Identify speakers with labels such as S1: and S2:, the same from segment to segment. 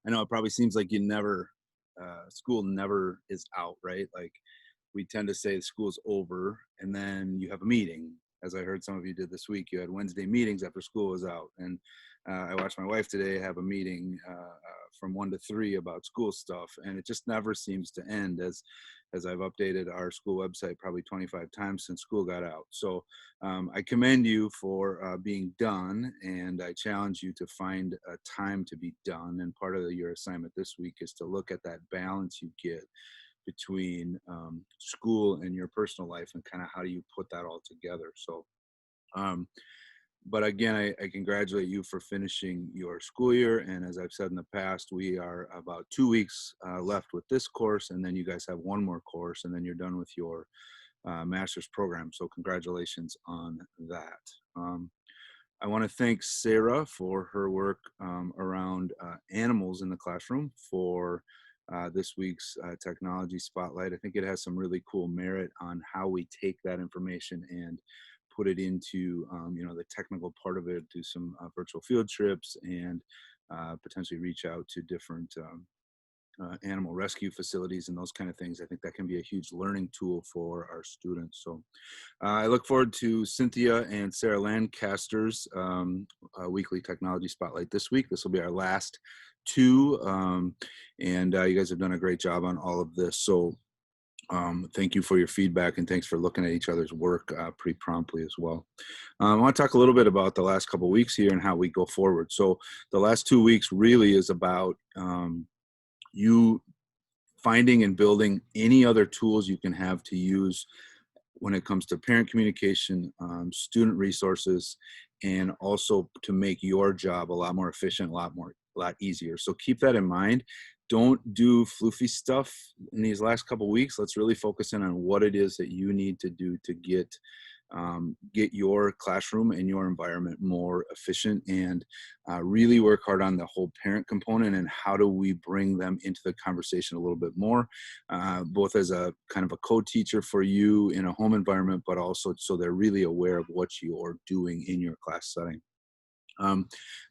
S1: I know it probably seems like you never, school never is out, right? Like we tend to say school's over and then you have a meeting. As I heard some of you did this week, you had Wednesday meetings after school was out. And I watched my wife today have a meeting from 1 to 3 about school stuff. And it just never seems to end as I've updated our school website probably 25 times since school got out. So I commend you for being done, and I challenge you to find a time to be done. And part of your assignment this week is to look at that balance you get between school and your personal life, and kind of how do you put that all together. So um, but again, I congratulate you for finishing your school year. And as I've said in the past, we are about 2 weeks left with this course, and then you guys have one more course, and then you're done with your master's program. So congratulations on that. I want to thank Sarah for her work around animals in the classroom for this week's technology spotlight. I think it has some really cool merit on how we take that information and put it into the technical part of it, do some virtual field trips, and potentially reach out to different animal rescue facilities and those kind of things. I think that can be a huge learning tool for our students. So I look forward to Cynthia and Sarah Lancaster's weekly technology spotlight this week. This will be our last two, and you guys have done a great job on all of this. So thank you for your feedback, and thanks for looking at each other's work pretty promptly as well. I want to talk a little bit about the last couple of weeks here and how we go forward. So the last 2 weeks really is about you finding and building any other tools you can have to use when it comes to parent communication, student resources, and also to make your job a lot more efficient, a lot easier. So keep that in mind. Don't do floofy stuff in these last couple of weeks. Let's really focus in on what it is that you need to do to get your classroom and your environment more efficient, and really work hard on the whole parent component and how do we bring them into the conversation a little bit more, both as a kind of a co-teacher for you in a home environment, but also so they're really aware of what you're doing in your class setting.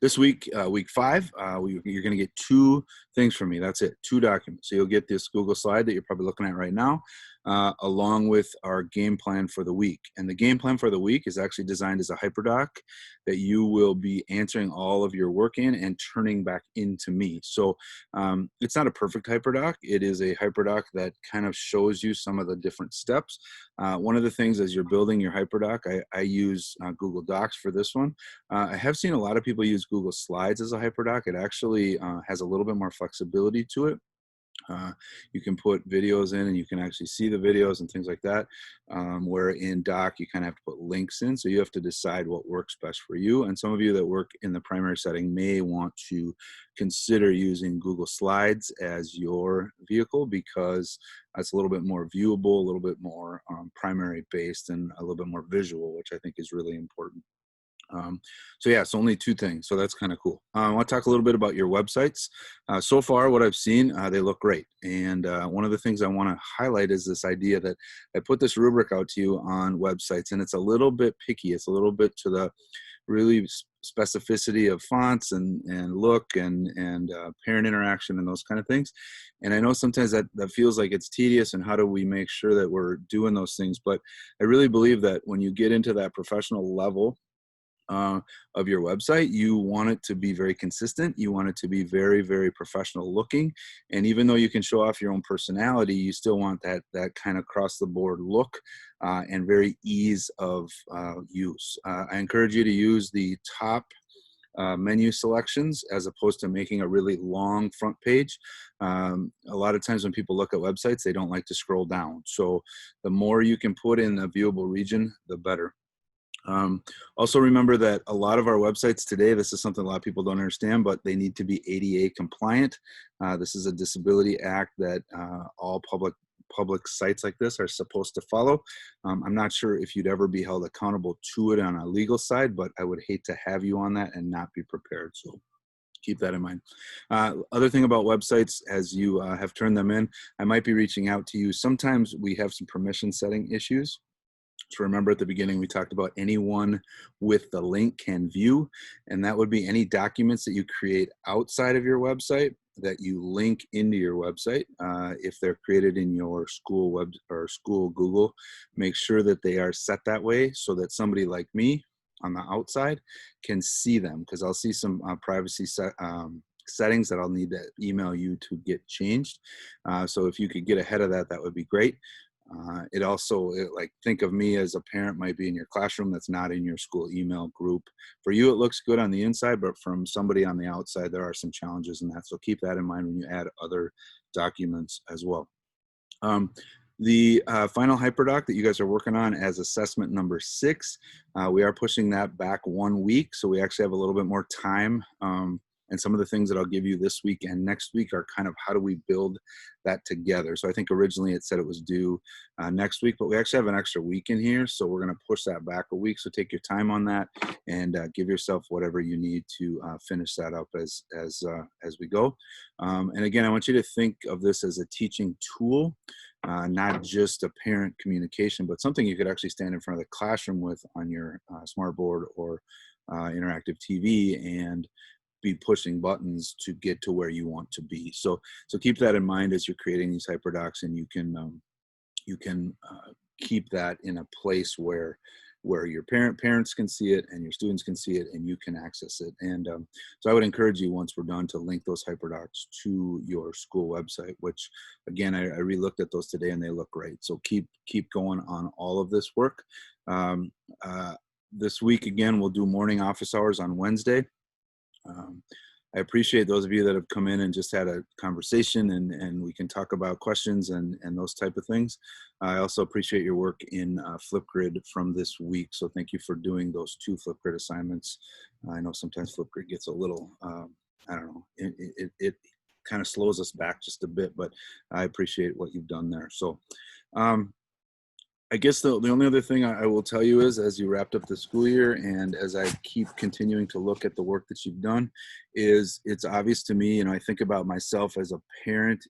S1: This week, week 5, you're going to get 2 things from me. That's it, 2 documents. So you'll get this Google slide that you're probably looking at right now, along with our game plan for the week. And the game plan for the week is actually designed as a hyperdoc that you will be answering all of your work in and turning back into me. So it's not a perfect hyperdoc. It is a hyperdoc that kind of shows you some of the different steps. One of the things as you're building your hyperdoc, I use Google Docs for this one. I have seen a lot of people use Google Slides as a hyperdoc. It actually has a little bit more flexibility to it. You can put videos in and you can actually see the videos and things like that, where in Doc you kind of have to put links in, so you have to decide what works best for you. And some of you that work in the primary setting may want to consider using Google Slides as your vehicle, because it's a little bit more viewable, a little bit more primary based, and a little bit more visual, which I think is really important. So yeah, it's only 2 things. So that's kind of cool. I want to talk a little bit about your websites. So far, what I've seen, they look great. And one of the things I want to highlight is this idea that I put this rubric out to you on websites, and it's a little bit picky. It's a little bit to the really specificity of fonts and look and parent interaction and those kind of things. And I know sometimes that feels like it's tedious, and how do we make sure that we're doing those things? But I really believe that when you get into that professional level of your website, you want it to be very consistent. You want it to be very, very professional looking. And even though you can show off your own personality, you still want that kind of across the board look and very ease of use. I encourage you to use the top menu selections as opposed to making a really long front page. A lot of times when people look at websites, they don't like to scroll down. So the more you can put in a viewable region, the better. Also remember that a lot of our websites today, this is something a lot of people don't understand, but they need to be ADA compliant. This is a disability act that all public sites like this are supposed to follow. I'm not sure if you'd ever be held accountable to it on a legal side, but I would hate to have you on that and not be prepared. So keep that in mind. Other thing about websites, as you have turned them in, I might be reaching out to you. Sometimes we have some permission setting issues. So remember at the beginning, we talked about anyone with the link can view, and that would be any documents that you create outside of your website that you link into your website. If they're created in your school web or school Google, make sure that they are set that way so that somebody like me on the outside can see them, because I'll see some privacy settings that I'll need to email you to get changed. So if you could get ahead of that, that would be great. It also, like, think of me as a parent might be in your classroom that's not in your school email group. For you, it looks good on the inside, but from somebody on the outside, there are some challenges in that. So keep that in mind when you add other documents as well. The final hyperdoc that you guys are working on as assessment number 6, we are pushing that back 1 week. So we actually have a little bit more time. And some of the things that I'll give you this week and next week are kind of how do we build that together. So I think originally it said it was due next week, but we actually have an extra week in here. So we're going to push that back a week. So take your time on that and give yourself whatever you need to finish that up as we go. And again, I want you to think of this as a teaching tool. Not just a parent communication, but something you could actually stand in front of the classroom with on your smart board or interactive TV and be pushing buttons to get to where you want to be. So keep that in mind as you're creating these hyperdocs, and you can keep that in a place where your parents can see it and your students can see it and you can access it. And so I would encourage you, once we're done, to link those hyperdocs to your school website, which again, I re-looked at those today and they look great. So keep going on all of this work. This week, again, we'll do morning office hours on Wednesday. I appreciate those of you that have come in and just had a conversation, and we can talk about questions and those type of things. I also appreciate your work in Flipgrid from this week. So thank you for doing those 2 Flipgrid assignments. I know sometimes Flipgrid gets a little, I don't know, it kind of slows us back just a bit, but I appreciate what you've done there. So I guess the only other thing I will tell you is, as you wrapped up the school year and as I keep continuing to look at the work that you've done, is it's obvious to me, I think about myself as a parent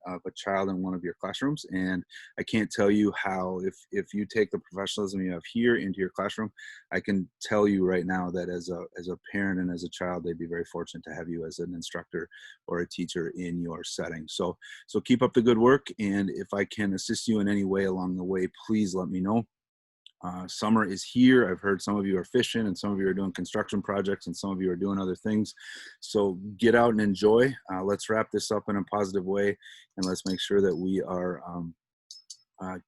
S1: of a child in one of your classrooms, and I can't tell you how, if you take the professionalism you have here into your classroom, I can tell you right now that as a parent and as a child, they'd be very fortunate to have you as an instructor or a teacher in your setting. So keep up the good work, and if I can assist you in any way along the way, please let me know. Summer is here. I've heard some of you are fishing and some of you are doing construction projects and some of you are doing other things. So get out and enjoy. Let's wrap this up in a positive way, and let's make sure that we are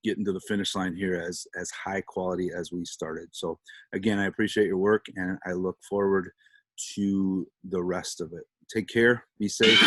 S1: getting to the finish line here as high quality as we started. So again, I appreciate your work and I look forward to the rest of it. Take care. Be safe.